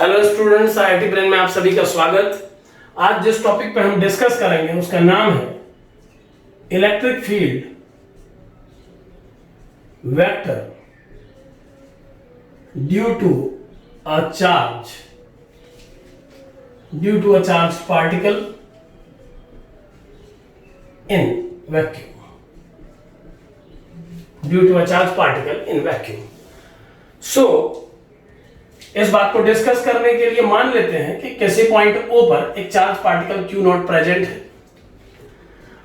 Hello students, IIT brain में आप सभी का स्वागत। आज जिस टॉपिक पे हम डिस्कस करेंगे उसका नाम है electric field vector due to a charge particle in vacuum. So इस बात को डिस्कस करने के लिए मान लेते हैं कि किसी पॉइंट O पर एक चार्ज पार्टिकल Q0 प्रेजेंट है।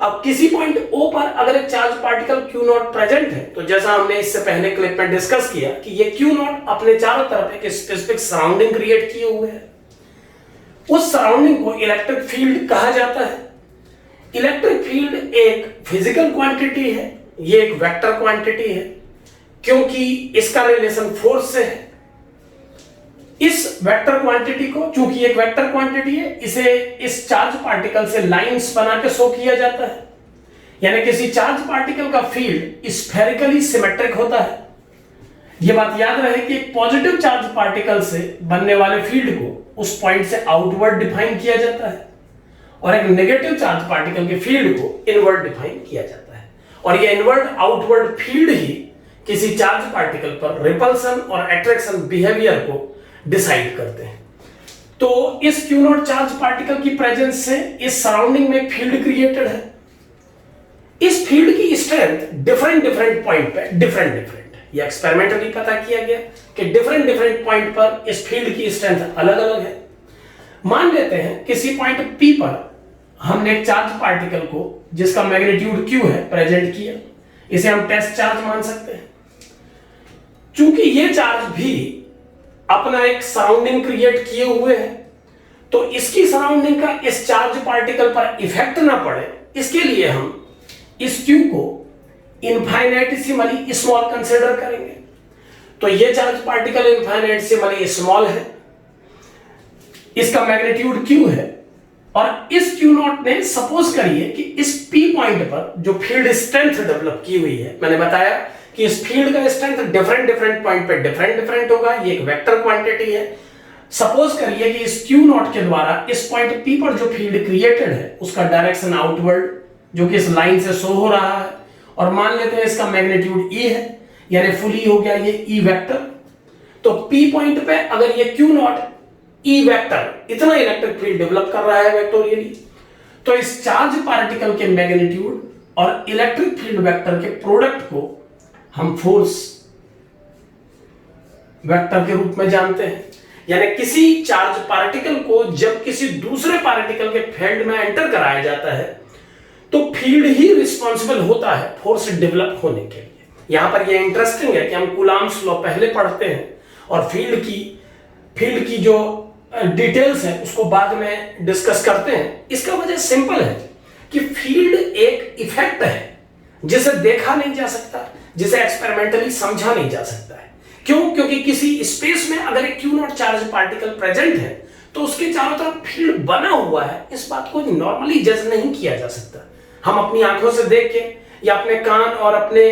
अब किसी पॉइंट O पर अगर एक चार्ज पार्टिकल Q0 प्रेजेंट है तो जैसा हमने इससे पहले क्लिप में डिस्कस किया कि ये Q0 अपने चारों तरफ एक स्पेसिफिक सराउंडिंग क्रिएट किए हुए है। उस सराउंडिंग को इलेक्ट्रिक फील्ड कहा जाता है। इलेक्ट्रिक फील्ड एक फिजिकल क्वांटिटी है, ये एक वेक्टर क्वांटिटी है क्योंकि इसका रिलेशन फोर्स से है। इस वेक्टर क्वांटिटी को, चूंकि एक वेक्टर क्वांटिटी है, इसे इस चार्ज पार्टिकल से लाइंस बना के शो किया जाता है। यानी किसी चार्ज पार्टिकल का फील्ड स्फेरिकली सिमेट्रिक होता है। यह बात याद रहे कि एक पॉजिटिव चार्ज पार्टिकल से बनने वाले फील्ड को उस पॉइंट से आउटवर्ड डिफाइन किया जाता है और एक नेगेटिव चार्ज पार्टिकल के फील्ड को इनवर्ड डिफाइन किया जाता है। और यह इनवर्ड आउटवर्ड फील्ड ही किसी चार्ज पार्टिकल पर रिपल्सन और अट्रैक्शन बिहेवियर को डिसाइड करते हैं। तो इस Q0 चार्ज पार्टिकल की प्रेजेंस से इस सराउंडिंग में फील्ड क्रिएटेड है। इस फील्ड की स्ट्रेंथ डिफरेंट पॉइंट पे डिफरेंट ये एक्सपेरिमेंटली पता किया गया कि डिफरेंट पॉइंट पर इस फील्ड की स्ट्रेंथ अलग अलग है। मान लेते हैं किसी पॉइंट P पर हमने एक चार्ज पार्टिकल को जिसका मैग्नीट्यूड Q है प्रेजेंट किया। इसे हम टेस्ट चार्ज मान सकते हैं। चूंकि ये चार्ज भी अपना एक सराउंडिंग क्रिएट किए हुए है तो इसकी सराउंडिंग का इस चार्ज पार्टिकल पर इफेक्ट ना पड़े, इसके लिए हम इस Q को इनफाइनेटिसिमली स्मॉल कंसीडर करेंगे। तो ये चार्ज पार्टिकल इनफाइनेटिसिमली स्मॉल है, इसका मैग्नीट्यूड Q है और इस Q0 ने सपोज करिए कि इस P पॉइंट पर जो फील्ड स्ट्रेंथ डेवलप की हुई है, मैंने बताया कि इस फील्ड का स्ट्रेंथ डिफरेंट पॉइंट पे डिफरेंट होगा। ये एक वेक्टर क्वांटिटी है। सपोज करिए कि इस Q0 के द्वारा इस पॉइंट P पर जो फील्ड क्रिएटेड है उसका डायरेक्शन आउटवर्ड जो कि इस लाइन से शो हो रहा है और मान लेते हैं इसका मैग्नीट्यूड E है, यानी फुली हो गया ये E वेक्टर। तो P पॉइंट पे अगर ये Q0 E वेक्टर इतना इलेक्ट्रिक फील्ड डेवलप कर रहा है वेक्टोरियली, तो इस चार्ज पार्टिकल के मैग्नीट्यूड और इलेक्ट्रिक फील्ड वेक्टर के प्रोडक्ट को हम फोर्स वेक्टर के रूप में जानते हैं। यानी किसी चार्ज पार्टिकल को जब किसी दूसरे पार्टिकल के फील्ड में एंटर कराया जाता है तो फील्ड ही रिस्पॉन्सिबल होता है फोर्स डेवलप होने के लिए। यहां पर यह इंटरेस्टिंग है कि हम कूलॉम्स लॉ पहले पढ़ते हैं और फील्ड की जो डिटेल्स है उसको बाद में डिस्कस करते हैं। इसका वजह सिंपल है कि फील्ड एक इफेक्ट है जिसे देखा नहीं जा सकता, जिसे एक्सपेरिमेंटली समझा नहीं जा सकता है। क्यों? क्योंकि किसी स्पेस में अगर एक Q0 चार्ज पार्टिकल प्रेजेंट है तो उसके चारों तरफ फील्ड बना हुआ है। इस बात को नॉर्मली जज नहीं किया जा सकता। हम अपनी आंखों से देख के या अपने कान और अपने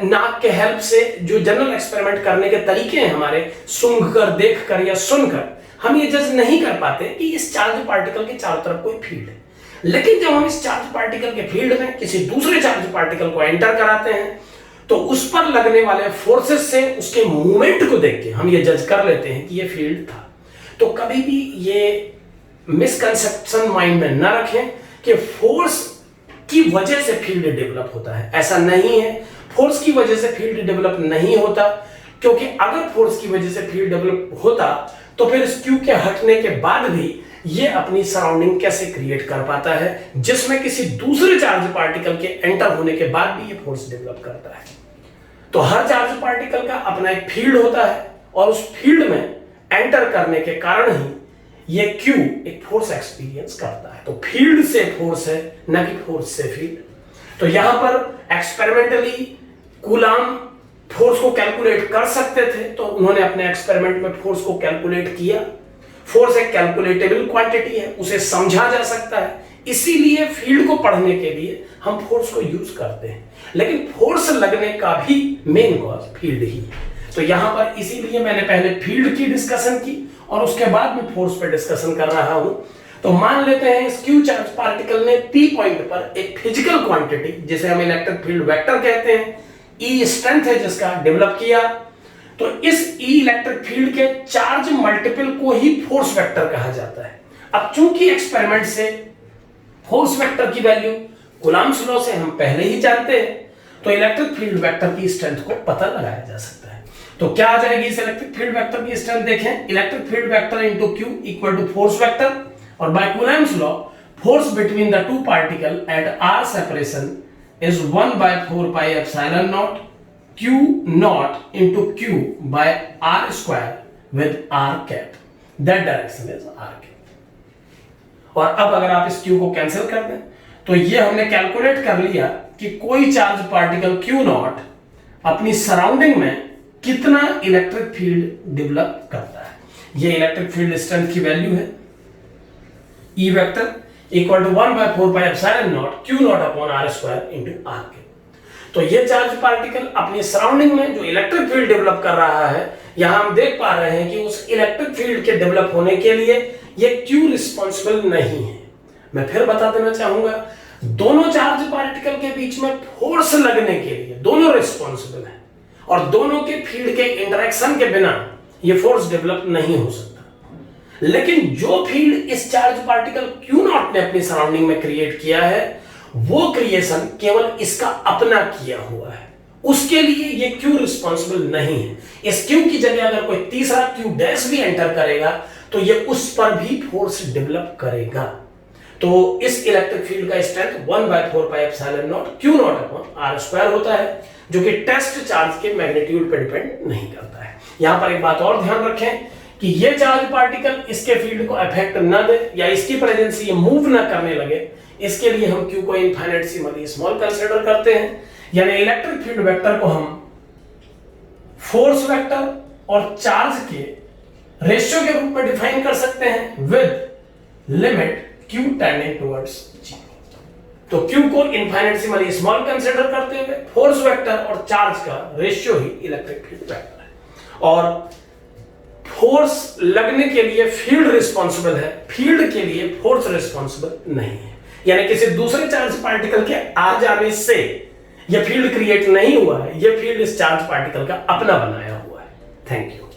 नाक के हेल्प से जो जनरल एक्सपेरिमेंट करने के तरीके हैं हमारे, सूंघ कर, देख कर या सुनकर, हम ये जज नहीं कर पाते कि इस चार्ज पार्टिकल के चारों तरफ कोई फील्ड है। लेकिन जब हम इस चार्ज पार्टिकल के फील्ड में किसी दूसरे चार्ज पार्टिकल को एंटर कराते हैं तो उस पर लगने वाले फोर्सेस से उसके मूवमेंट को देख के हम ये जज कर लेते हैं कि ये फील्ड था। तो कभी भी ये मिसकंसेप्शन माइंड में न रखें कि फोर्स की वजह से फील्ड डेवलप होता है। ऐसा नहीं है, फोर्स की वजह से फील्ड डेवलप नहीं होता, क्योंकि अगर फोर्स की वजह से फील्ड डेवलप होता तो फिर इस Q के हटने के बाद भी ये अपनी सराउंडिंग कैसे क्रिएट कर पाता है जिसमें किसी दूसरे चार्ज पार्टिकल के एंटर होने के बाद भी ये फोर्स डेवलप करता है। तो हर चार्ज पार्टिकल का अपना एक फील्ड होता है और उस फील्ड में एंटर करने के कारण ही ये Q एक फोर्स एक्सपीरियंस करता है। तो फील्ड से फोर्स है, न कि फोर्स से फील्ड। तो यहां पर एक्सपेरिमेंटली कूलॉम फोर्स को कैलकुलेट कर सकते थे तो उन्होंने अपने एक्सपेरिमेंट में फोर्स को कैलकुलेट किया। फोर्स एक कैलकुलेटेबल क्वांटिटी है, उसे समझा जा सकता है, इसीलिए फील्ड को पढ़ने के लिए हम फोर्स को यूज करते हैं। लेकिन फोर्स लगने का भी मेन कॉज फील्ड ही है। तो यहां पर इसीलिए मैंने पहले फील्ड की डिस्कशन की और उसके बाद में फोर्स पे डिस्कशन कर रहा हूं। तो मान लेते हैं इस क्यू चार्ज पार्टिकल ने पी पॉइंट पर एक फिजिकल क्वांटिटी, जिसे हम इलेक्ट्रिक फील्ड वेक्टर कहते हैं, ई स्ट्रेंथ है जिसका, डेवलप किया। तो इस ई इलेक्ट्रिक फील्ड के चार्ज मल्टीपल को ही फोर्स वेक्टर कहा जाता है। अब चूंकि एक्सपेरिमेंट से फोर्स वेक्टर की वैल्यू कूलम्ब्स लॉ से हम पहले ही जानते हैं, तो इलेक्ट्रिक फील्ड वेक्टर की स्ट्रेंथ को पता लगाया जा सकता है। तो क्या आ जाएगी इस इलेक्ट्रिक फील्ड वेक्टर की स्ट्रेंथ? देखें, electric field vector into Q equal to force vector, और by Coulomb's law force between the two particle at R separation is 1/4πε0 q naught into q by r square with r cap. That direction is r cap. और अब अगर आप इस q को cancel कर दें तो ये हमने कैलकुलेट कर लिया कि कोई चार्ज पार्टिकल q नॉट अपनी सराउंडिंग में कितना इलेक्ट्रिक फील्ड डेवलप करता है। ये इलेक्ट्रिक फील्ड स्ट्रेंथ की वैल्यू है, E vector equal to 1/4πε0 q naught upon r square into r के। तो ये चार्ज पार्टिकल अपनी सराउंडिंग में जो इलेक्ट्रिक फील्ड डेवलप कर रहा है, यहां हम देख पा रहे हैं कि उस इलेक्ट्रिक फील्ड के डेवलप होने के लिए ये Q रिस्पॉन्सिबल नहीं है। मैं फिर बता देना चाहूंगा, दोनों चार्ज पार्टिकल के बीच में फोर्स लगने के लिए दोनों रिस्पॉन्सिबल है, और दोनों के फील्ड के इंटरेक्शन के बिना ये फोर्स डेवलप नहीं हो सकता। लेकिन जो फील्ड इस चार्ज पार्टिकल Q नॉट ने अपनी सराउंडिंग में क्रिएट किया है, वो क्रिएशन केवल इसका अपना किया हुआ है, उसके लिए ये Q रिस्पॉन्सिबल नहीं है। इस Q की जगह अगर कोई तीसरा Q डैश भी एंटर करेगा तो ये उस पर भी फोर्स डेवलप करेगा। तो इस इलेक्ट्रिक फील्ड का strength 1/4πε0 q naught upon r square होता है, जो कि टेस्ट चार्ज के मैग्नीट्यूड पर डिपेंड नहीं करता है। यहां पर एक बात और ध्यान रखें कि ये चार्ज पार्टिकल इसके फील्ड को अफेक्ट न दे या इसकी प्रेजेंस ये मूव ना करने लगे, इसके लिए हम Q को इनफाइनेटसिमली स्मॉल कंसीडर करते हैं। यानी इलेक्ट्रिक फील्ड वेक्टर को हम फोर्स वेक्टर और चार्ज के रेशियो के रूप में डिफाइन कर सकते हैं with limit Q tending towards 0। तो Q को इनफाइनेटसिमली स्मॉल कंसीडर करते हुए फोर्स वेक्टर और चार्ज का रेशियो ही इलेक्ट्रिक फील्ड वेक्टर है। और फोर्स लगने के लिए फील्ड रिस्पॉन्सिबल है, फील्ड के लिए फोर्स रिस्पॉन्सिबल नहीं है। यानी किसी दूसरे चार्ज पार्टिकल के आ जाने से यह फील्ड क्रिएट नहीं हुआ है, यह फील्ड इस चार्ज पार्टिकल का अपना बनाया हुआ है। Thank you.